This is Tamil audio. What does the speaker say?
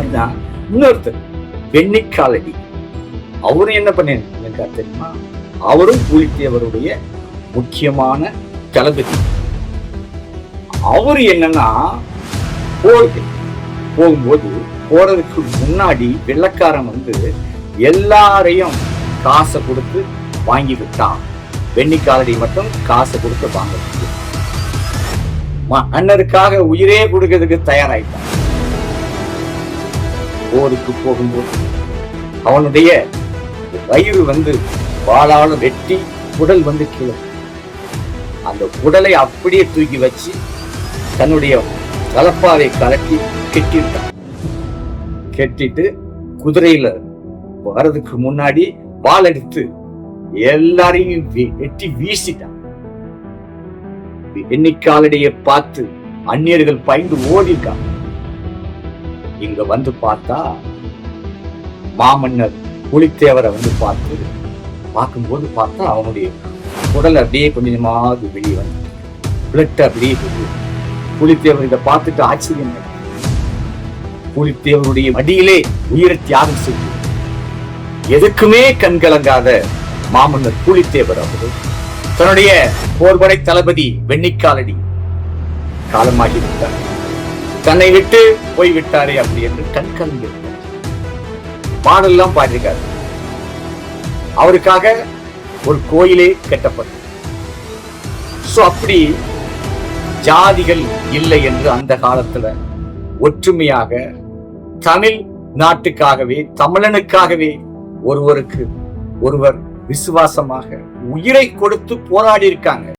மாதிரிதான் இன்னொருத்தர் வெண்ணிக்காலடி, அவரும் என்ன பண்ணிருக்கா தெரியுமா? அவரும் புலித்தேவருடைய முக்கியமான தளபதி. அவரு என்னன்னா போகும்போது போறதுக்கு முன்னாடி வெள்ளக்காரன் எல்லாரையும் காசை கொடுத்து வாங்கி விட்டான். வெண்ணிக்காலடி மட்டும் காசை கொடுத்து வாங்க மன்னருக்காக உயிரே கொடுக்கிறதுக்கு தயாராயிட்டான். போருக்கு போகும்போது அவனுடைய வயிறு வாளால வெட்டி குடல் கீழே, அந்த குடலை அப்படியே தூக்கி வச்சு தன்னுடைய தலப்பாவை கலட்டி கெட்டிட்டான். கெட்டிட்டு குதிரையில வர்றதுக்கு முன்னாடி வாள் எடுத்து எல்லாரையும் வெட்டி வீசிட்டான். வெண்ணிக்காலடியை பார்த்து அந்நியர்கள் பயந்து ஓடிட்டான். இங்க பார்த்தா மாமன்னர் புலித்தேவரை பார்க்கும்போது பார்த்தா அவனுடைய குடல் அப்படியே கொஞ்சமாவது வெளியே வந்து பிளட் அப்படியே புலித்தேவர் இதை பார்த்துட்டு ஆச்சரியம். புலித்தேவருடைய மடியிலே உயிரை தியாகம் செய்து எதுக்குமே கண்கலங்காத மாமன்னர் புலித்தேவர் அவர்கள் தன்னுடைய போர்படை தளபதி வெண்ணிக்காலடி காலமாகி விட்டார். தன்னை விட்டு போய்விட்டாரே அப்படி என்று கண்கலந்து பாடெல்லாம் பாடியிருக்காரு. அவருக்காக ஒரு கோயிலே கட்டப்பட்டது. அப்படி ஜாதிகள் இல்லை என்று அந்த காலத்துல ஒற்றுமையாக தமிழ் நாட்டுக்காகவே தமிழனுக்காகவே ஒருவருக்கு ஒருவர் விசுவாசமாக உயிரை கொடுத்து போராடி இருக்காங்க.